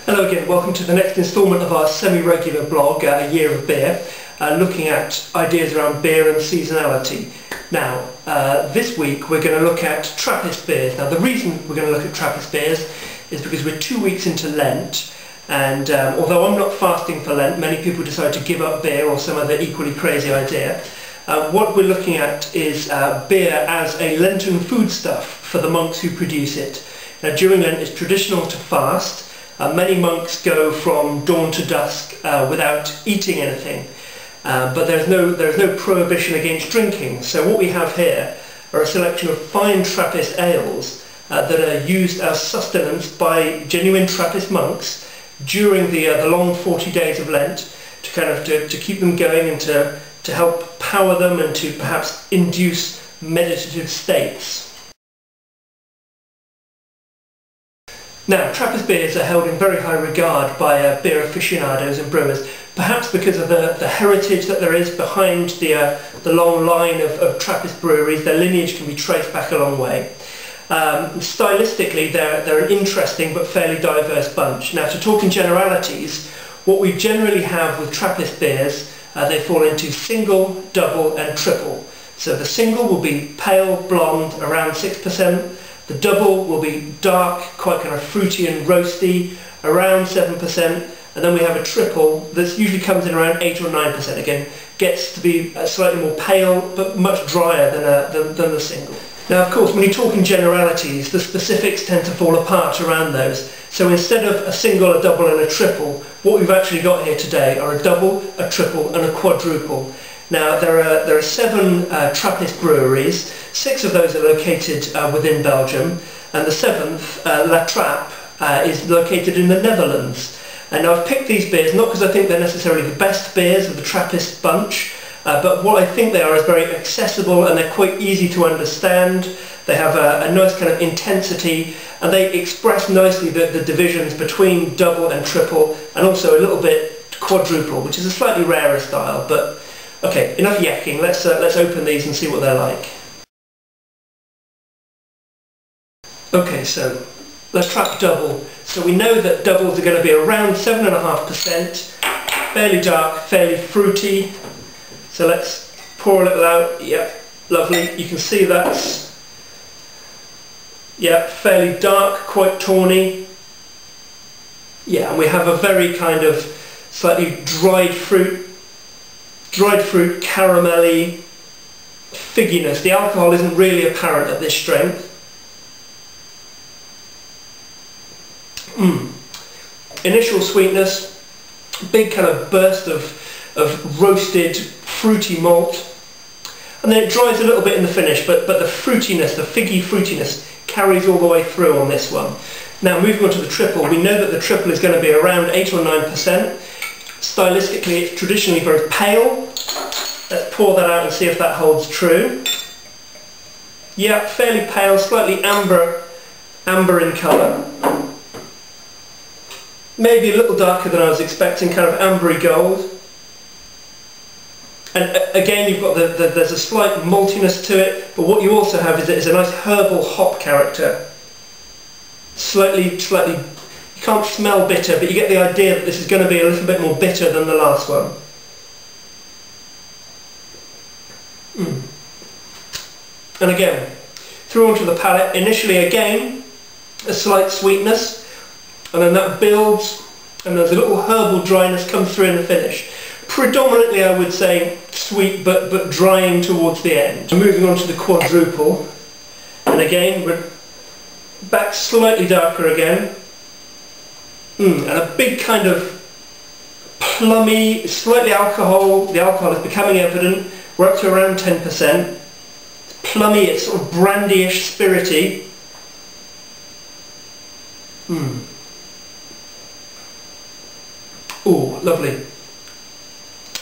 Hello again, welcome to the next instalment of our semi-regular blog, A Year of Beer, looking at ideas around beer and seasonality. Now, this week we're going to look at Trappist beers. Now, the reason we're going to look at Trappist beers is because we're 2 weeks into Lent, and although I'm not fasting for Lent, many people decide to give up beer or some other equally crazy idea. What we're looking at is beer as a Lenten foodstuff for the monks who produce it. Now, during Lent it's traditional to fast. Many monks go from dawn to dusk without eating anything, but there's no prohibition against drinking. So what we have here are a selection of fine Trappist ales that are used as sustenance by genuine Trappist monks during the long 40 days of Lent to keep them going and to help power them and to perhaps induce meditative states. Now, Trappist beers are held in very high regard by beer aficionados and brewers, perhaps because of the heritage that there is behind the long line of Trappist breweries. Their lineage can be traced back a long way. Stylistically, they're an interesting but fairly diverse bunch. Now, to talk in generalities, what we generally have with Trappist beers, they fall into single, double and triple. So the single will be pale blonde, around 6%. The double will be dark, quite kind of fruity and roasty, around 7%, and then we have a triple that usually comes in around 8 or 9%. Again, gets to be slightly more pale, but much drier than the single. Now, of course, when you talk in generalities, the specifics tend to fall apart around those. So instead of a single, a double and a triple, what we've actually got here today are a double, a triple and a quadruple. Now, there are 7 Trappist breweries. 6 of those are located within Belgium, and the 7th, La Trappe, is located in the Netherlands. And now I've picked these beers not because I think they're necessarily the best beers of the Trappist bunch, but what I think they are is very accessible and they're quite easy to understand. They have a nice kind of intensity, and they express nicely the divisions between double and triple, and also a little bit quadruple, which is a slightly rarer style. But okay, enough yakking. Let's open these and see what they're like. Okay, so let's Trappe double. So we know that doubles are going to be around 7.5%, fairly dark, fairly fruity. So let's pour a little out. Yep, lovely. You can see that's fairly dark, quite tawny. Yeah, and we have a very kind of slightly dried fruit, caramelly figginess. The alcohol isn't really apparent at this strength. Initial sweetness, big kind of burst of roasted fruity malt, and then it dries a little bit in the finish, but the fruitiness, the figgy fruitiness, carries all the way through on this one. Now, moving on to the triple, we know that the triple is going to be around 8 or 9%. Stylistically, it's traditionally very pale. Let's pour that out and see if that holds true. Yeah, fairly pale, slightly amber in colour. Maybe a little darker than I was expecting, kind of ambery gold. And again, you've got there's a slight maltiness to it, but what you also have is a nice herbal hop character. Slightly, you can't smell bitter, but you get the idea that this is going to be a little bit more bitter than the last one. And again, through onto the palate, initially again, a slight sweetness, and then that builds, and there's a little herbal dryness comes through in the finish. Predominantly, I would say, sweet, but drying towards the end. Moving on to the quadruple, and again, we're back slightly darker again, and a big kind of plummy, slightly alcohol. The alcohol is becoming evident. We're up to around 10%. It's plummy, it's sort of brandyish, spirity. Oh, lovely.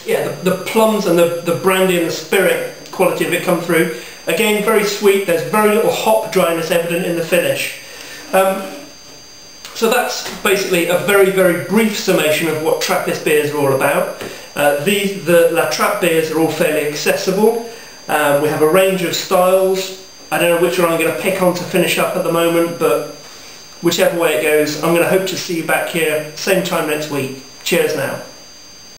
Yeah, the plums and the brandy and the spirit quality of it come through. Again, very sweet. There's very little hop dryness evident in the finish. So that's basically a very, very brief summation of what Trappist beers are all about. The La Trappe beers are all fairly accessible. We have a range of styles. I don't know which one I'm going to pick on to finish up at the moment, but whichever way it goes, I'm going to hope to see you back here same time next week. Cheers now.